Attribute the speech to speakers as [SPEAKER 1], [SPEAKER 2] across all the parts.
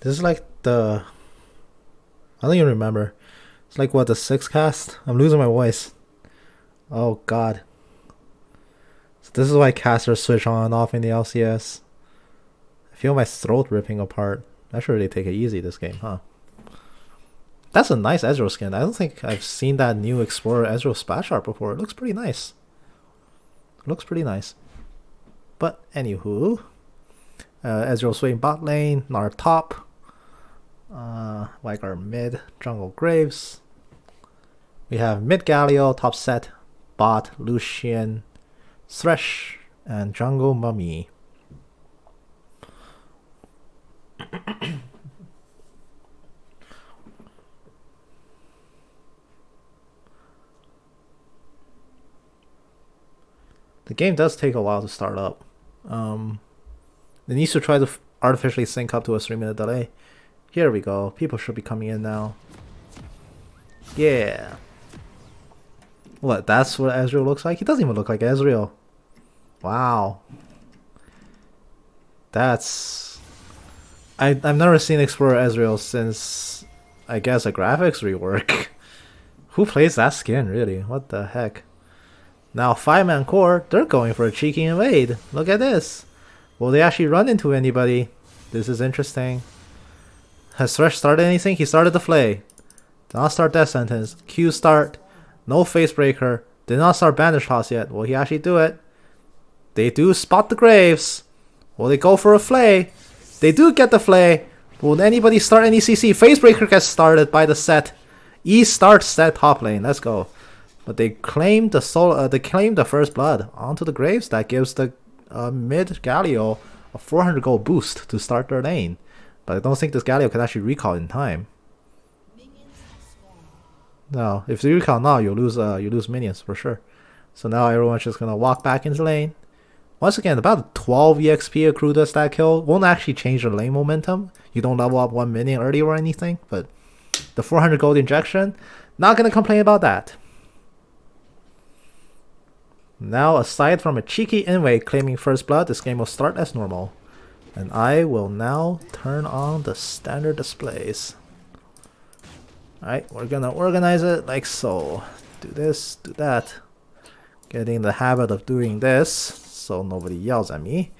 [SPEAKER 1] This is like the... I don't even remember. It's like what, the 6th cast? I'm losing my voice. Oh god. So this is why casters switch on and off in the LCS. I feel my throat ripping apart. I should really take it easy this game, huh? That's a nice Ezreal skin. I don't think I've seen that new Explorer Ezreal splash art before. It looks pretty nice. It looks pretty nice. But anywho, Ezreal swing bot lane, Gnar top, Vigar mid, jungle Graves. We have mid Galio, top set, bot Lucian, Thresh, and jungle Mummy. The game does take a while to start up. It needs to try to artificially sync up to a 3-minute delay. Here we go. People should be coming in now. Yeah. What? That's what Ezreal looks like? He doesn't even look like Ezreal. Wow. That's... I've never seen Explorer Ezreal since, I guess, a graphics rework. Who plays that skin, really? What the heck? Now, 5-man core, they're going for a cheeky invade. Look at this. Will they actually run into anybody? This is interesting. Has Thresh started anything? He started the Flay. Did not start Death Sentence. Q start. No Face Breaker. Did not start Bandage Toss yet. Will he actually do it? They do spot the Graves. Will they go for a Flay? They do get the Flay. Will anybody start any CC? Face Breaker gets started by the set. E starts set top lane. Let's go. But they claimed the first blood onto the Graves. That gives the mid Galio a 400 gold boost to start their lane. But I don't think this Galio can actually recall in time. No, if you recall now, you lose minions for sure. So now everyone's just gonna walk back into lane. Once again, about 12 EXP accrued as that kill. Won't actually change the lane momentum. You don't level up 1 minion early or anything. But the 400 gold injection, not gonna complain about that. Now, aside from a cheeky invade claiming first blood, this game will start as normal. And I will now turn on the standard displays. Alright, we're gonna organize it like so. Do this, do that. Getting the habit of doing this so nobody yells at me.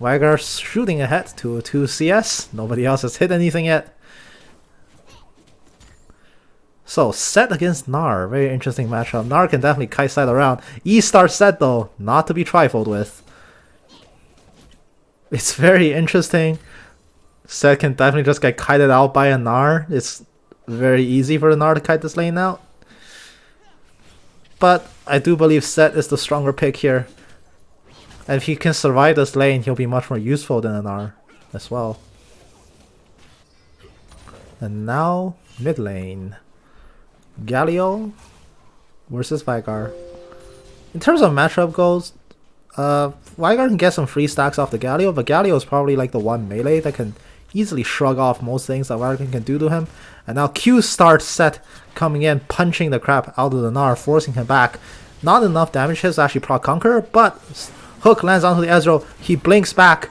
[SPEAKER 1] Vigar shooting ahead to 2 CS. Nobody else has hit anything yet. So, set against Gnar. Very interesting matchup. Gnar can definitely kite side around. E starts set though, not to be trifled with. It's very interesting. Set can definitely just get kited out by a Gnar. It's very easy for the Gnar to kite this lane out. But I do believe Set is the stronger pick here. And if he can survive this lane, he'll be much more useful than a Gnar as well. And now, mid lane. Galio versus Vigar. In terms of matchup goals, Vigar can get some free stacks off the Galio, but Galio is probably like the one melee that can easily shrug off most things that Vigar can do to him. And now Q starts Set coming in, punching the crap out of the Gnar, forcing him back. Not enough damage hits to actually proc Conqueror, but hook lands onto the Ezreal. He blinks back,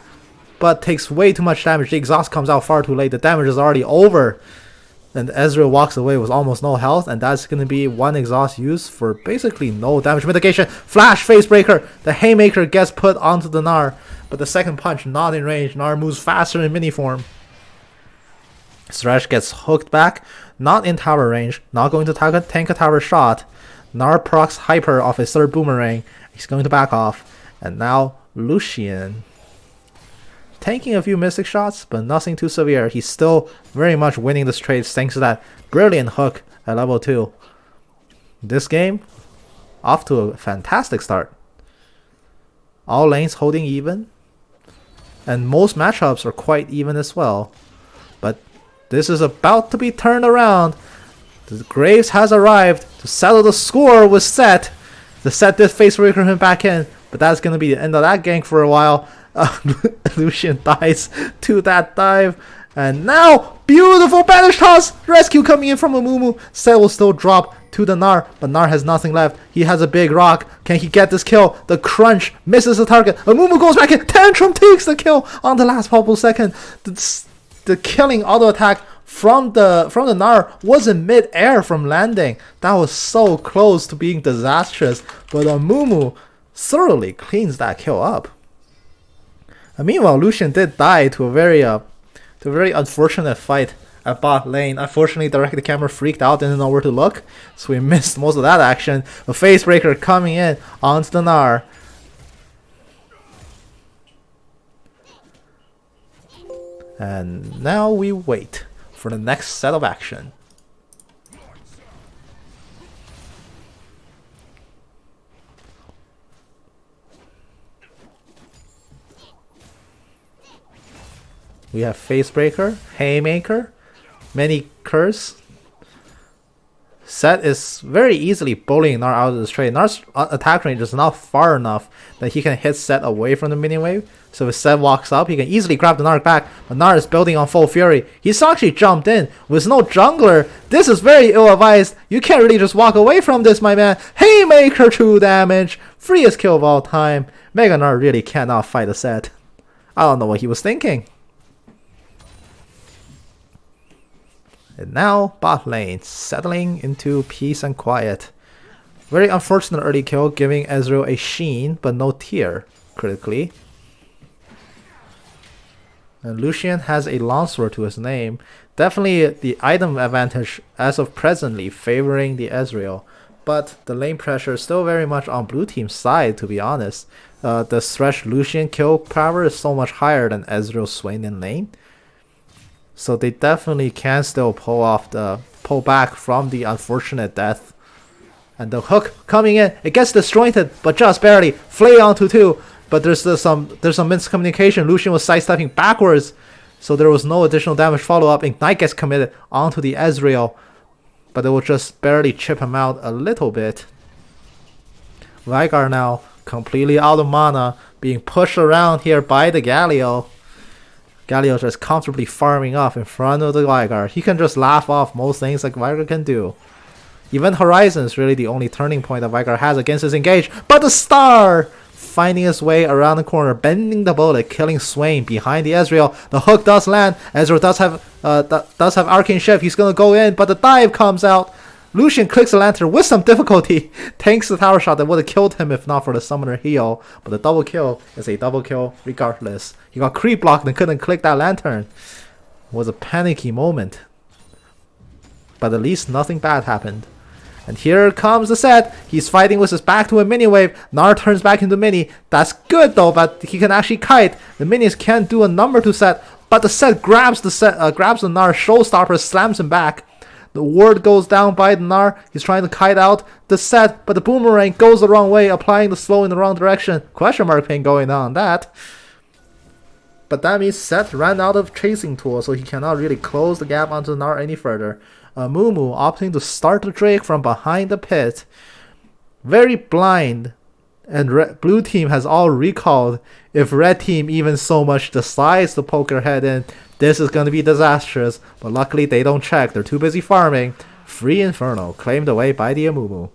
[SPEAKER 1] but takes way too much damage. The exhaust comes out far too late. The damage is already over. And Ezreal walks away with almost no health, and that's going to be one exhaust use for basically no damage mitigation. Flash Face Breaker! The Haymaker gets put onto the Gnar, but the second punch not in range. Gnar moves faster in mini form. Thresh gets hooked back, not in tower range, not going to tank a tower shot. Gnar procs Hyper off his third boomerang. He's going to back off. And now Lucian. Tanking a few Mystic shots, but nothing too severe. He's still very much winning this trade thanks to that brilliant hook at level 2. This game, off to a fantastic start. All lanes holding even. And most matchups are quite even as well. But this is about to be turned around. The Graves has arrived to settle the score with Set. The Set did face breaker him back in, but that's going to be the end of that gank for a while. Lucian dies to that dive. And now, beautiful Bandage Toss! Rescue coming in from Amumu. Set will still drop to the Gnar, but Gnar has nothing left. He has a big rock. Can he get this kill? The crunch misses the target. Amumu goes back in. Tantrum takes the kill on the last possible second. the killing auto attack from the Gnar was in mid-air from landing. That was so close to being disastrous, but Amumu thoroughly cleans that kill up. And meanwhile, Lucian did die to a very unfortunate fight at bot lane. Unfortunately, the camera freaked out, didn't know where to look, so we missed most of that action. A face breaker coming in onto the Gnar. And now we wait for the next set of action. We have Facebreaker, Haymaker, many curse. Set is very easily bullying Gnar out of this trade. Gnar's attack range is not far enough that he can hit Set away from the minion wave. So if Set walks up, he can easily grab the Gnar back. But Gnar is building on full fury. He's actually jumped in with no jungler. This is very ill-advised. You can't really just walk away from this, my man. Haymaker 2 damage. Freest kill of all time. Mega Gnar really cannot fight a Set. I don't know what he was thinking. And now bot lane settling into peace and quiet. Very unfortunate early kill, giving Ezreal a sheen but no tear critically. And Lucian has a longsword to his name. Definitely the item advantage as of presently favoring the Ezreal. But the lane pressure is still very much on blue team's side, to be honest. The thresh Lucian kill power is so much higher than Ezreal's Swain in lane. So they definitely can still pull back from the unfortunate death. And the hook coming in, it gets disjointed, but just barely. Flay onto 2, but there's some miscommunication. Lucian was sidestepping backwards, so there was no additional damage follow-up. Ignite gets committed onto the Ezreal, but it will just barely chip him out a little bit. Veigar now completely out of mana, being pushed around here by the Galio. Galio just comfortably farming off in front of the Veigar. He can just laugh off most things like Veigar can do. Event Horizon is really the only turning point that Veigar has against his engage. But the star finding his way around the corner, bending the bullet, killing Swain behind the Ezreal. The hook does land. Ezreal does have Arcane Shift. He's gonna go in, but the dive comes out. Lucian clicks the lantern with some difficulty, tanks the tower shot that would have killed him if not for the summoner heal. But the double kill is a double kill regardless. He got creep blocked and couldn't click that lantern. It was a panicky moment. But at least nothing bad happened. And here comes the Set. He's fighting with his back to a mini wave. Gnar turns back into mini. That's good though, but he can actually kite. The minions can't do a number to Set, but the Set grabs the Gnar showstopper, slams him back. The ward goes down by the Gnar. He's trying to kite out the Set, but the boomerang goes the wrong way, applying the slow in the wrong direction. Question mark ping going on that. But that means Set ran out of chasing tool, so he cannot really close the gap onto the Gnar any further. Mumu opting to start the Drake from behind the pit. Very blind. And blue team has all recalled. If red team even so much decides to poke their head in, this is going to be disastrous. But luckily they don't check. They're too busy farming. Free Inferno claimed away by the Amumu.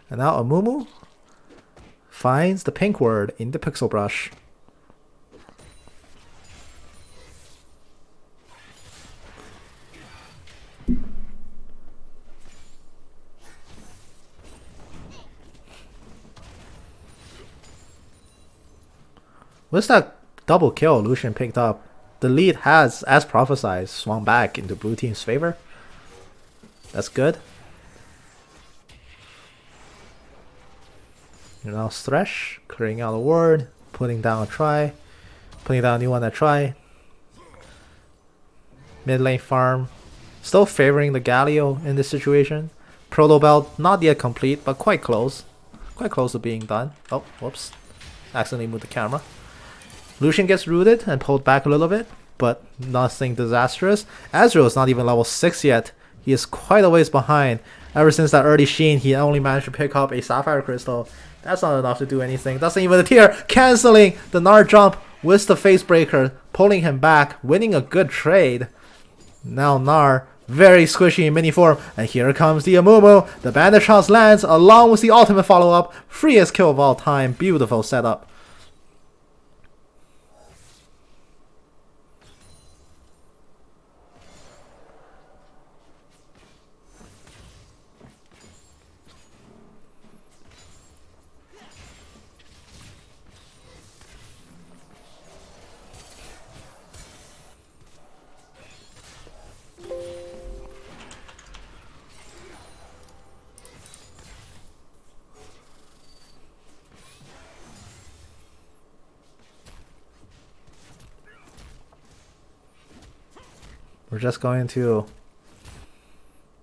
[SPEAKER 1] And now Amumu finds the pink word in the pixel brush. With that double kill Lucian picked up, the lead has, as prophesied, swung back into blue team's favor. That's good. And now Thresh, clearing out a ward, putting down a try, putting down a new one at try. Mid lane farm, still favoring the Galio in this situation. Proto Belt not yet complete, but quite close. Quite close to being done. Oh, whoops. Accidentally moved the camera. Lucian gets rooted and pulled back a little bit, but nothing disastrous. Ezreal is not even level 6 yet. He is quite a ways behind. Ever since that early sheen, he only managed to pick up a Sapphire Crystal. That's not enough to do anything. Doesn't even the tier. Cancelling the Gnar jump with the Facebreaker, pulling him back, winning a good trade. Now Gnar, very squishy in mini form, and here comes the Amumu. The Bandit Shots lands along with the ultimate follow-up. Freest kill of all time. Beautiful setup. we're just going to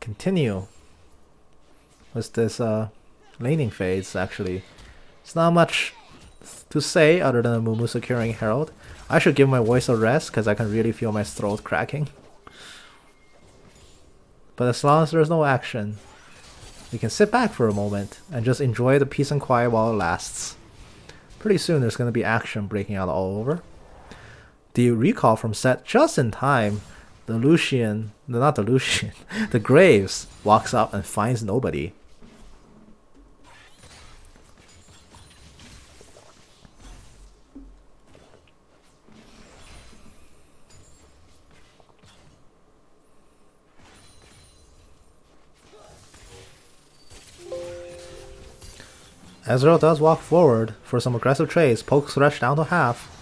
[SPEAKER 1] continue with this laning phase. Actually, it's not much to say other than Amumu securing Herald. I should give my voice a rest because I can really feel my throat cracking. But as long as there's no action, we can sit back for a moment and just enjoy the peace and quiet while it lasts. Pretty soon there's going to be action breaking out all over. The recall from set just in time. The Graves walks up and finds nobody. Ezreal does walk forward for some aggressive trades, pokes Thresh down to half.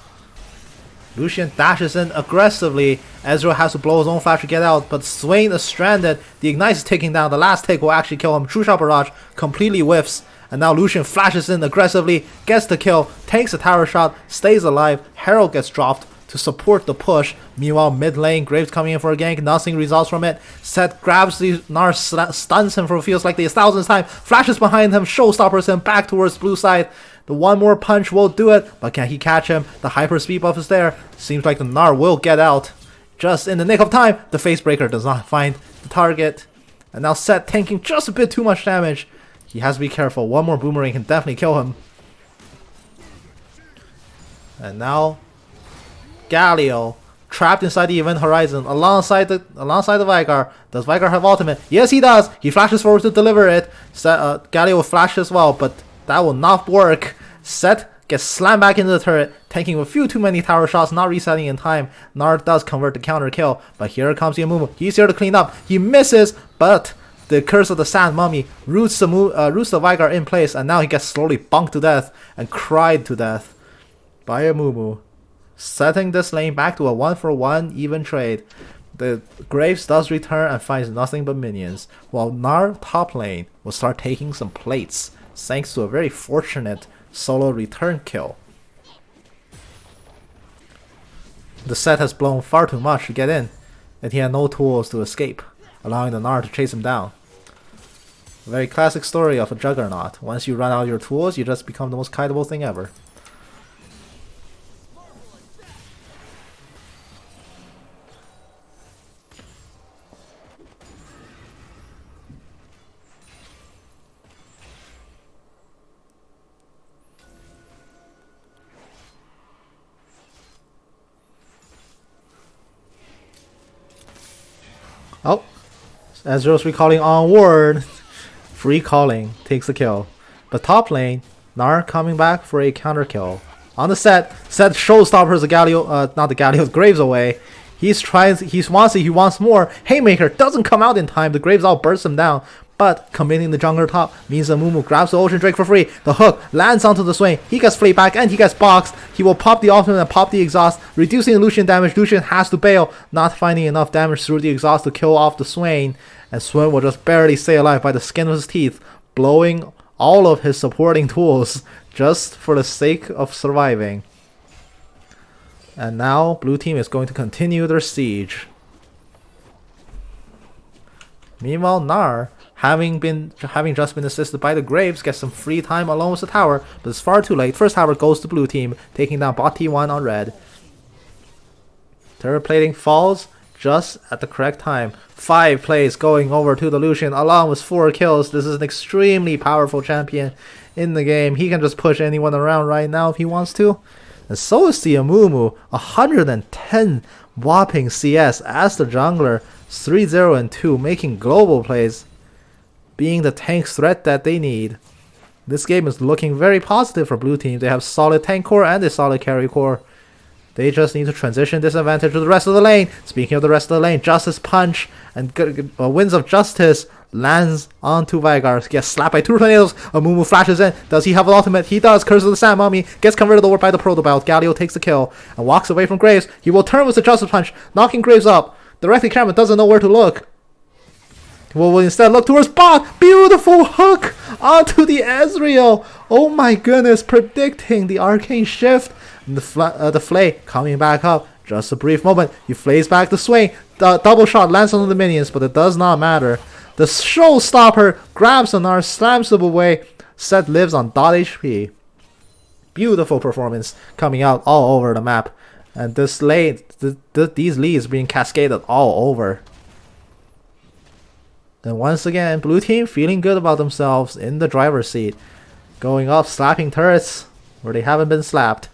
[SPEAKER 1] Lucian dashes in aggressively. Ezreal has to blow his own flash to get out, but Swain is stranded. The Ignite is taking down. The last take will actually kill him. True Shot Barrage completely whiffs. And now Lucian flashes in aggressively, gets the kill, takes a tower shot, stays alive. Herald gets dropped to support the push. Meanwhile, mid lane, Graves coming in for a gank. Nothing results from it. Seth grabs the Gnar, stuns him for feels like the 1000th time. Flashes behind him, showstoppers him back towards blue side. The one more punch won't do it, but can he catch him? The hyper speed buff is there. Seems like the Gnar will get out. Just in the nick of time, the Facebreaker does not find the target. And now Seth tanking just a bit too much damage. He has to be careful. One more boomerang can definitely kill him. And now Galio trapped inside the event horizon alongside the Vigar. Does Vigar have ultimate? Yes, he does. He flashes forward to deliver it. Galio will flash as well, but that will not work. Set gets slammed back into the turret, taking a few too many tower shots, not resetting in time. Nard does convert the counter kill, but here comes Yamumu. He's here to clean up. He misses, but the Curse of the Sand Mummy roots the Vigar in place, and now he gets slowly bunked to death and cried to death by Yamumu, setting this lane back to a 1-for-1 even trade. The Graves does return and finds nothing but minions, while Gnar top lane will start taking some plates, thanks to a very fortunate solo return kill. The set has blown far too much to get in, and he had no tools to escape, allowing the Gnar to chase him down. A very classic story of a juggernaut. Once you run out of your tools, you just become the most kiteable thing ever. Oh, Ezreal's recalling onward. Free calling takes the kill. But top lane, Gnar coming back for a counter kill. On the set showstoppers the Galio, not the Galio, Graves away. He wants more. Haymaker doesn't come out in time. The Graves all burst him down. But committing the jungler top means that Mumu grabs the Ocean Drake for free. The hook lands onto the Swain. He gets flayed back and he gets boxed. He will pop the ultimate and pop the exhaust, reducing Lucian damage. Lucian has to bail, not finding enough damage through the exhaust to kill off the Swain. And Swain will just barely stay alive by the skin of his teeth, blowing all of his supporting tools just for the sake of surviving. And now blue team is going to continue their siege. Meanwhile, Gnar, having just been assisted by the Graves, gets some free time alone with the tower, but it's far too late. First tower goes to blue team, taking down bot T1 on red. Turret plating falls just at the correct time. 5 plays going over to the Lucian along with 4 kills. This is an extremely powerful champion in the game. He can just push anyone around right now if he wants to. And so is the Amumu, 110 whopping CS as the jungler, 3-0 and 2, making global plays, being the tank's threat that they need. This game is looking very positive for blue team. They have solid tank core and a solid carry core. They just need to transition this advantage to the rest of the lane. Speaking of the rest of the lane, Justice Punch and Winds of Justice lands onto Vigar. Gets slapped by 2 tornadoes. Amumu flashes in. Does he have an ultimate? He does. Curse of the Sand Mummy gets converted over by the Proto Belt. Galio takes the kill and walks away from Graves. He will turn with the Justice Punch, knocking Graves up. The Reckless Camera doesn't know where to look. We'll instead look towards bot. Beautiful hook onto the Ezreal. Oh my goodness, predicting the arcane shift. And the Flay coming back up, Just a brief moment. He flays back the swing. The double shot lands on the minions, but it does not matter. The showstopper grabs the Gnar, slams him away. Set lives on dot HP. Beautiful performance coming out all over the map. And this lane, these leads being cascaded all over. And once again, blue team feeling good about themselves in the driver's seat. Going up, slapping turrets where they haven't been slapped.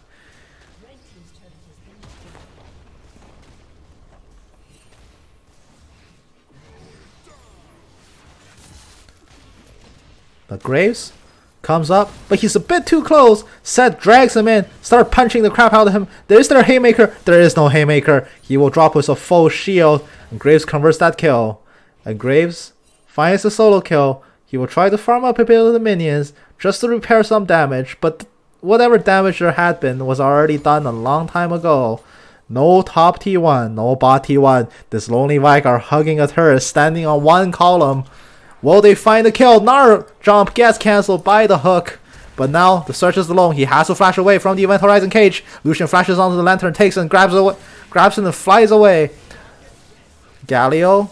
[SPEAKER 1] But Graves comes up, but he's a bit too close. Seth drags him in, start punching the crap out of him. Is there a haymaker? There is no haymaker. He will drop with a full shield, and Graves converts that kill. And Graves finds the solo kill. He will try to farm up a bit of the minions just to repair some damage, but whatever damage there had been was already done a long time ago. No top T1, no bot T1. This lonely Vicar hugging a turret, standing on one column. Will they find the kill? Gnar jump gets cancelled by the hook. But now the search is alone. He has to flash away from the Event Horizon cage. Lucian flashes onto the lantern, takes and grabs it and flies away. Galio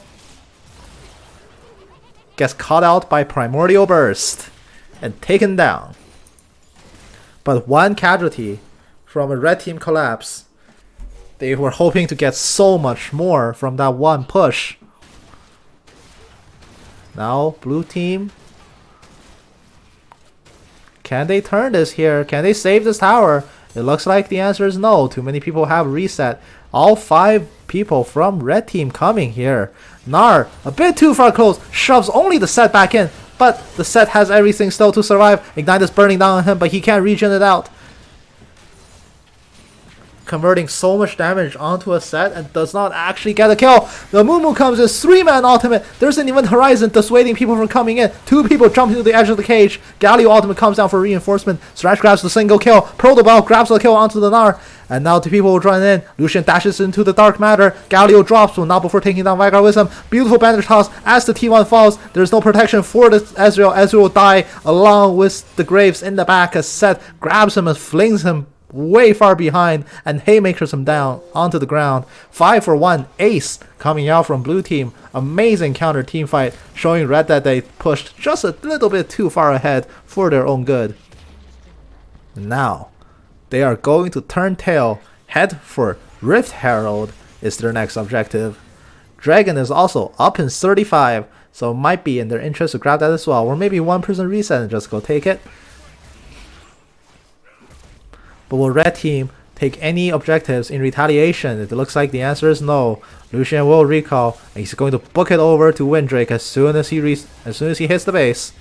[SPEAKER 1] gets caught out by Primordial Burst and taken down. But one casualty from a red team collapse. They were hoping to get so much more from that one push. Now, blue team. Can they turn this here? Can they save this tower? It looks like the answer is no. Too many people have reset. All 5 people from red team coming here. Gnar, a bit too far close, shoves only the set back in. But the set has everything still to survive. Ignite is burning down on him, but he can't regen it out. Converting so much damage onto a set and does not actually get a kill. The Mumu comes in, 3-man ultimate. There's an Event Horizon dissuading people from coming in. 2 people jump into the edge of the cage. Galio ultimate comes down for reinforcement. Thresh grabs the single kill. Protobell grabs the kill onto the Gnar. And now 2 people will join in. Lucian dashes into the dark matter. Galio drops, but not before taking down Vicar with him. Beautiful bandage toss as the T1 falls. There's no protection for the Ezreal. Ezreal will die along with the Graves in the back as Seth grabs him and flings him way far behind and haymakers him down onto the ground. 5-for-1 ace coming out from blue team. Amazing counter team fight, showing red that they pushed just a little bit too far ahead for their own good. Now they are going to turn tail, head for Rift Herald is their next objective. Dragon is also up in 35, so it might be in their interest to grab that as well, or maybe one person reset and just go take it. But will red team take any objectives in retaliation? It looks like the answer is no. Lucian will recall, and he's going to book it over to Windrake as soon as he hits the base.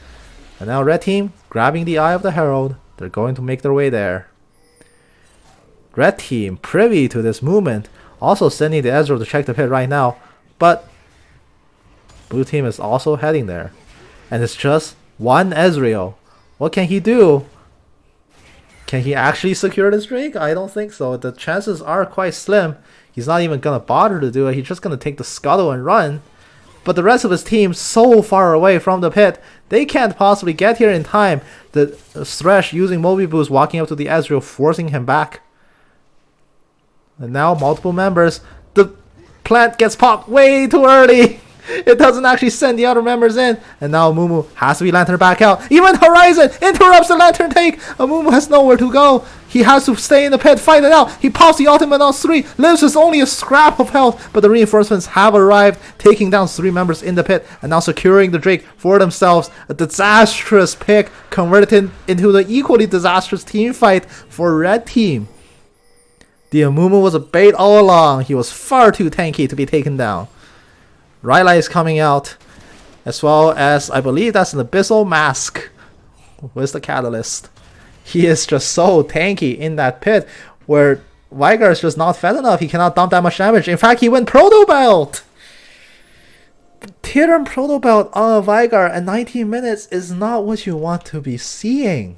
[SPEAKER 1] And now red team grabbing the Eye of the Herald. They're going to make their way there. Red team privy to this movement, also sending the Ezreal to check the pit right now. But blue team is also heading there, and it's just one Ezreal. What can he do? Can he actually secure this Drake? I don't think so. The chances are quite slim. He's not even going to bother to do it. He's just going to take the scuttle and run. But the rest of his team so far away from the pit, they can't possibly get here in time. The Thresh using Moby Boost, walking up to the Ezreal, forcing him back. And now multiple members. The plant gets popped way too early. It doesn't actually send the other members in. And now Mumu has to be lantern back out. Even Horizon interrupts the lantern take. Mumu has nowhere to go. He has to stay in the pit, fight it out. He pops the ultimate on 3. Lives with only a scrap of health. But the reinforcements have arrived, taking down 3 members in the pit. And now securing the Drake for themselves. A disastrous pick converted into the equally disastrous team fight for red team. The Amumu was a bait all along. He was far too tanky to be taken down. Rylai is coming out, as well as, I believe that's an Abyssal Mask. Where's the Catalyst? He is just so tanky in that pit, where Vigar is just not fed enough. He cannot dump that much damage. In fact, he went Proto Belt! Tier Proto Belt on a Vigar at 19 minutes is not what you want to be seeing.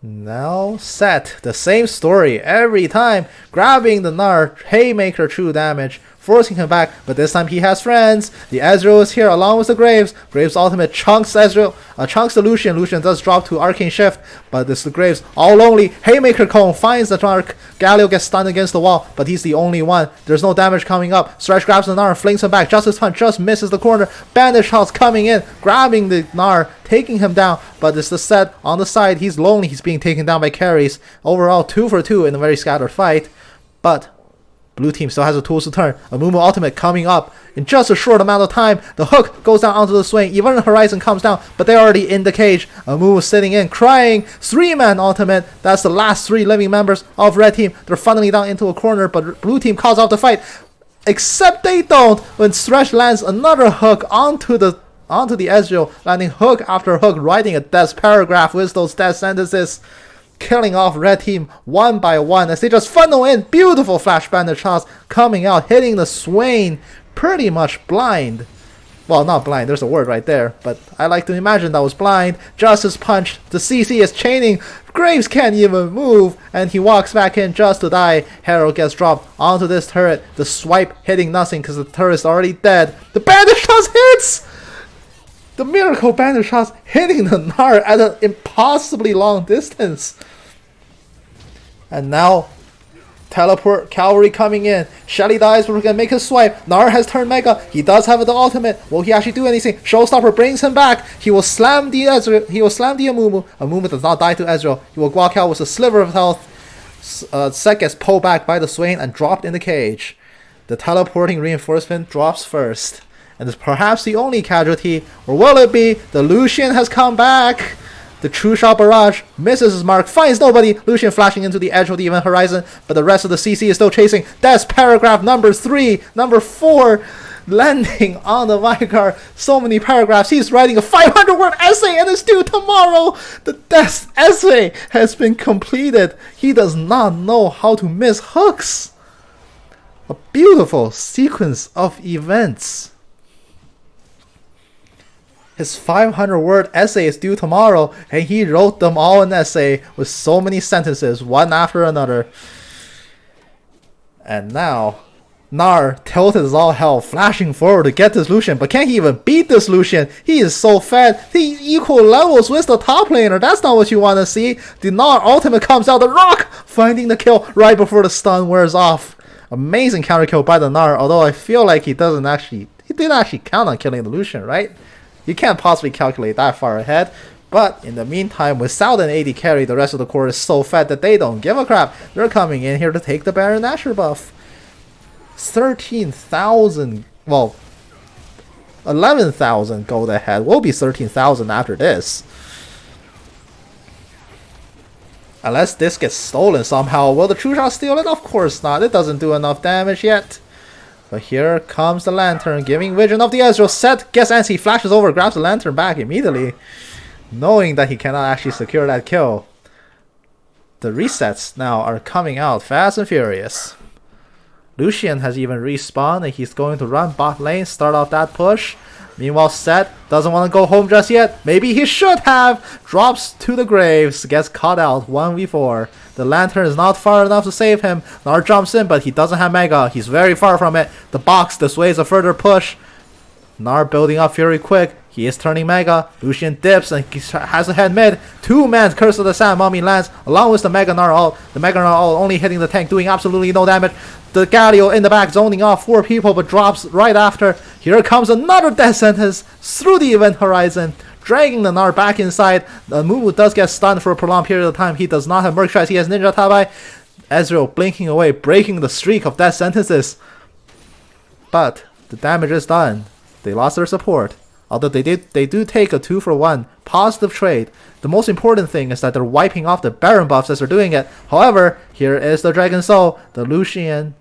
[SPEAKER 1] Now set the same story every time, grabbing the Gnar, haymaker true damage, forcing him back, but this time he has friends. The Ezreal is here along with the Graves. Graves ultimate chunks Ezreal, chunks the Lucian. Lucian does drop to Arcane Shift, but this is the Graves all lonely. Haymaker Cone finds the Dark. Galio gets stunned against the wall, but he's the only one. There's no damage coming up. Thresh grabs the Gnar, flings him back. Justice Punch just misses the corner. Bandit shots coming in, grabbing the Gnar, taking him down, but it's the set on the side. He's lonely. He's being taken down by carries. Overall, 2 for 2 in a very scattered fight, but blue team still has the tools to turn. Amumu ultimate coming up in just a short amount of time. The hook goes down onto the swing. Even Horizon comes down, but they're already in the cage. Amumu sitting in, crying. 3-man ultimate. That's the last 3 living members of red team. They're funneling down into a corner, but blue team calls off the fight. Except they don't when Thresh lands another hook onto the Ezreal, landing hook after hook, writing a death paragraph with those death sentences, killing off red team one by one as they just funnel in. Beautiful flash bandit shots coming out, hitting the Swain pretty much blind. Well, not blind, there's a word right there, but I like to imagine that was blind. Justice Punch, the CC is chaining. Graves can't even move, and he walks back in just to die. Herald gets dropped onto this turret. The swipe hitting nothing because the turret's already dead. The bandit shots hits! The miracle bandit shots hitting the Gnar at an impossibly long distance. And now, teleport cavalry coming in. Shelly dies, but we're gonna make a swipe. Gnar has turned Mega. He does have the ultimate. Will he actually do anything? Showstopper brings him back. He will slam the Ezreal. He will slam the Amumu. Amumu does not die to Ezreal. He will walk out with a sliver of health. Set gets pulled back by the Swain and dropped in the cage. The teleporting reinforcement drops first, and is perhaps the only casualty, or will it be? The Lucian has come back. The True Shot Barrage misses his mark, finds nobody. Lucian flashing into the edge of the event horizon, but the rest of the CC is still chasing. That's paragraph number 3, number 4, landing on the Vicar. So many paragraphs. He's writing a 500-word essay and it's due tomorrow. The death essay has been completed. He does not know how to miss hooks. A beautiful sequence of events. His 500-word essay is due tomorrow, and he wrote them all in essay with so many sentences, one after another. And now, Gnar tilted as all hell, flashing forward to get this Lucian, but can he even beat this Lucian? He is so fat. He equal levels with the top laner. That's not what you want to see. The Gnar ultimate comes out, the rock finding the kill right before the stun wears off. Amazing counter kill by the Gnar, although I feel like he didn't actually count on killing the Lucian, right? You can't possibly calculate that far ahead. But in the meantime, without an AD carry, the rest of the core is so fat that they don't give a crap. They're coming in here to take the Baron Nashor buff. 13,000, well, 11,000 gold ahead. Will be 13,000 after this. Unless this gets stolen somehow. Will the True Shot steal it? Of course not. It doesn't do enough damage yet. But here comes the Lantern, giving vision of the Ezreal. Set gets antsy, flashes over, grabs the Lantern back immediately, knowing that he cannot actually secure that kill. The resets now are coming out fast and furious. Lucian has even respawned, and he's going to run bot lane, start off that push. Meanwhile, Set doesn't want to go home just yet. Maybe he should have. Drops to the Graves, gets caught out 1v4. The Lantern is not far enough to save him. Gnar jumps in, but he doesn't have Mega. He's very far from it. The box dissuades a further push. Gnar building up Fury quick. He is turning Mega. Lucian dips and he has a head mid. 2-man Curse of the Sand Mummy lands along with the Mega Gnar ult. The Mega Gnar ult only hitting the tank, doing absolutely no damage. The Galio in the back zoning off 4 people, but drops right after. Here comes another death sentence through the event horizon, dragging the Gnar back inside. The Mumu does get stunned for a prolonged period of time. He does not have Merc Strikes. He has Ninja Tabai. Ezreal blinking away, breaking the streak of death sentences. But the damage is done. They lost their support. Although they do take a 2-for-1 positive trade. The most important thing is that they're wiping off the Baron buffs as they're doing it. However, here is the Dragon Soul, the Lucian,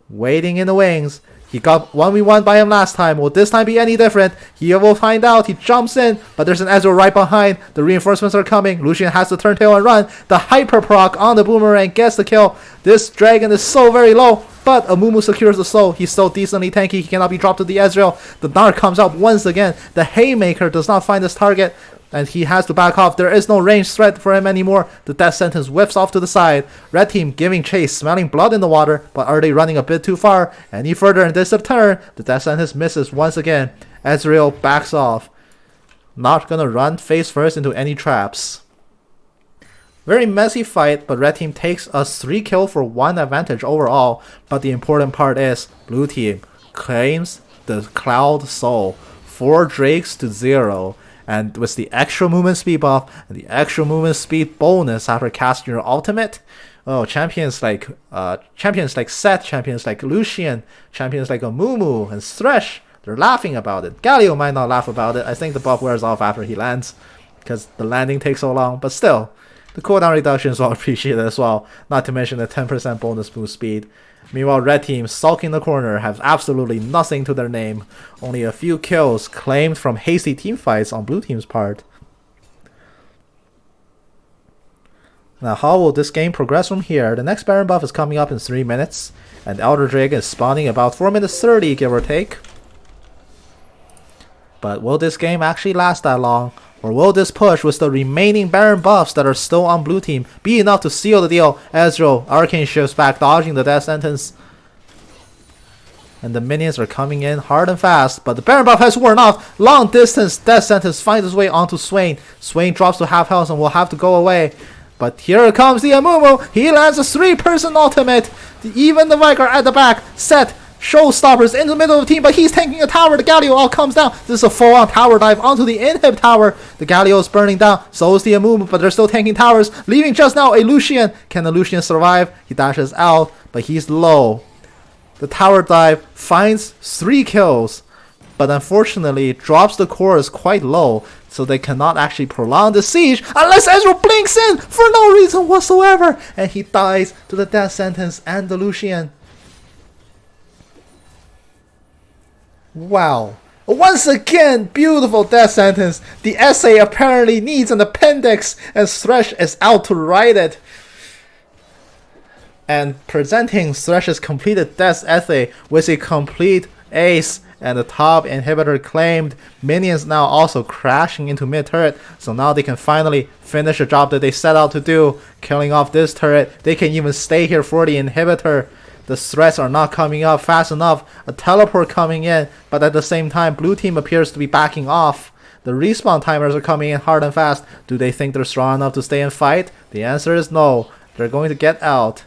[SPEAKER 1] waiting in the wings. He got 1v1 by him last time. Will this time be any different? He will find out. He jumps in, but there's an Ezreal right behind. The reinforcements are coming. Lucian has to turn tail and run. The hyper proc on the boomerang gets the kill. This dragon is so very low, but Amumu secures the soul. He's so decently tanky, he cannot be dropped to the Ezreal. The Gnar comes out once again. The Haymaker does not find his target, and he has to back off. There is no range threat for him anymore. The death sentence whips off to the side. Red team giving chase, smelling blood in the water, but are they running a bit too far? Any further in this turn, the death sentence misses once again. Ezreal backs off. Not gonna run face first into any traps. Very messy fight, but red team takes a 3 kill for 1 advantage overall. But the important part is, blue team claims the Cloud Soul. 4 Drakes to 0. And with the extra movement speed buff and the extra movement speed bonus after casting your ultimate, champions like Seth, champions like Lucian, champions like Amumu and Thresh, they're laughing about it. Galio might not laugh about it. I think the buff wears off after he lands because the landing takes so long, but still, the cooldown reduction is well appreciated as well, not to mention the 10% bonus move speed. Meanwhile, red team, sulking in the corner, have absolutely nothing to their name. Only a few kills claimed from hasty teamfights on blue team's part. Now, how will this game progress from here? The next Baron buff is coming up in 3 minutes, and Elder Dragon is spawning about 4 minutes 30, give or take. But will this game actually last that long? Or will this push with the remaining Baron buffs that are still on blue team be enough to seal the deal? Ezreal, Arcane shifts back, dodging the death sentence. And the minions are coming in hard and fast, but the Baron buff has worn off. Long distance death sentence finds its way onto Swain. Swain drops to half health and will have to go away. But here comes the Amumu. He lands a 3-person ultimate. Even the Vicar at the back. Set. Showstoppers in the middle of the team, but he's tanking a tower. The Galio all comes down. This is a full-on tower dive onto the inhib tower. The Galio is burning down. So is the Amumu, but they're still tanking towers. Leaving just now a Lucian. Can the Lucian survive? He dashes out, but he's low. The tower dive finds 3 kills, but unfortunately drops the cores quite low, so they cannot actually prolong the siege unless Ezreal blinks in for no reason whatsoever, and he dies to the death sentence and the Lucian. Wow. Once again, beautiful death sentence. The essay apparently needs an appendix, and Thresh is out to write it. And presenting Thresh's completed death essay with a complete ace and the top inhibitor claimed. Minions now also crashing into mid turret, so now they can finally finish the job that they set out to do, killing off this turret. They can even stay here for the inhibitor. The threats are not coming up fast enough. A teleport coming in, but at the same time, blue team appears to be backing off. The respawn timers are coming in hard and fast. Do they think they're strong enough to stay and fight? The answer is no. They're going to get out,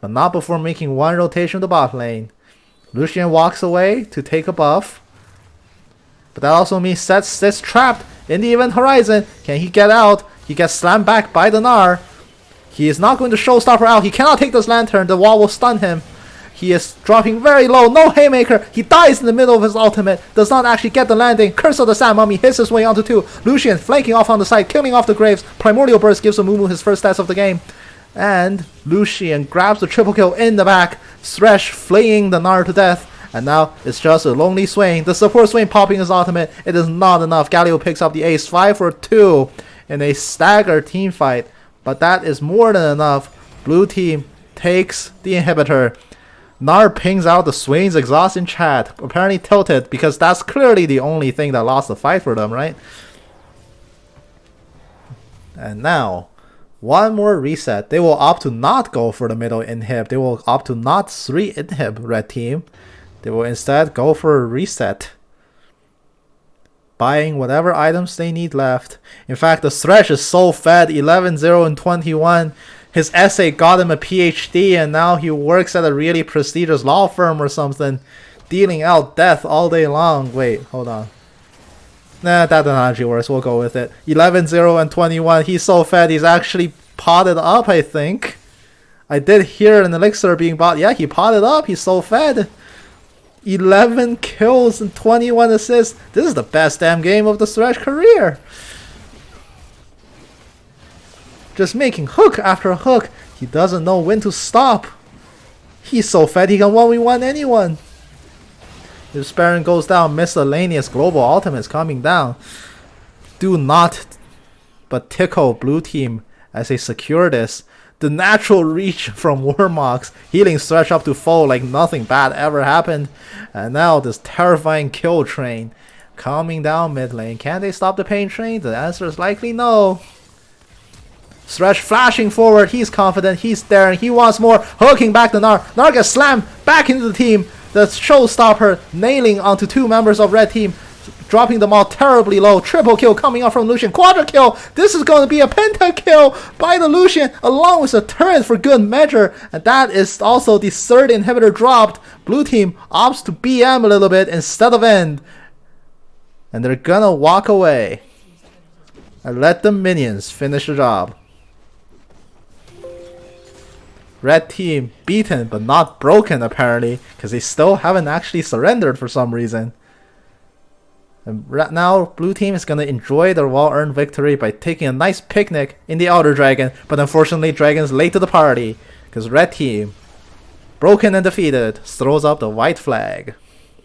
[SPEAKER 1] but not before making 1 rotation of the bot lane. Lucian walks away to take a buff, but that also means Seth sits trapped in the event horizon. Can he get out? He gets slammed back by the Gnar. He is not going to showstopper out. He cannot take this lantern. The wall will stun him. He is dropping very low. No haymaker. He dies in the middle of his ultimate. Does not actually get the landing. Curse of the Sand Mummy hits his way onto 2. Lucian flanking off on the side, killing off the Graves. Primordial Burst gives Amumu his first stats of the game. And Lucian grabs the triple kill in the back. Thresh flaying the Gnar to death. And now it's just a lonely Swain. The support Swain popping his ultimate. It is not enough. Galio picks up the ace. 5 for 2 in a staggered team fight. But that is more than enough. Blue team takes the inhibitor. Gnar pings out the Swain's exhaust in chat. Apparently tilted, because that's clearly the only thing that lost the fight for them, right? And now, one more reset. They will opt to not go for the middle inhib. They will opt to not 3 inhib red team. They will instead go for a reset, buying whatever items they need left. In fact, the Thresh is so fed, 11-0 and 21. His essay got him a PhD, and now he works at a really prestigious law firm or something, dealing out death all day long. Wait, hold on. Nah, that analogy works. We'll go with it. 11-0 and 21. He's so fed, he's actually potted up, I think. I did hear an elixir being bought. Yeah, he potted up. He's so fed. 11 kills and 21 assists. This is the best damn game of the Thresh career. Just making hook after hook. He doesn't know when to stop. He's so fed he can 1v1 anyone. If Baron goes down, miscellaneous global ultimates coming down. Do not but tickle blue team as they secure this. The natural reach from Warmox, healing Thresh up to full like nothing bad ever happened. And now this terrifying kill train coming down mid lane. Can they stop the pain train? The answer is likely no. Thresh flashing forward. He's confident. He's daring. He wants more. Hooking back the Gnar. Gnar gets slammed back into the team. The showstopper nailing onto 2 members of red team. Dropping them all terribly low. Triple kill coming out from Lucian. Quadra kill. This is going to be a pentakill by the Lucian along with a turret for good measure. And that is also the 3rd inhibitor dropped. Blue team opts to BM a little bit instead of end. And they're gonna walk away. And let the minions finish the job. Red team beaten but not broken apparently. Because they still haven't actually surrendered for some reason. And right now, blue team is going to enjoy their well-earned victory by taking a nice picnic in the Outer Dragon. But unfortunately, Dragon's late to the party. Because red team, broken and defeated, throws up the white flag.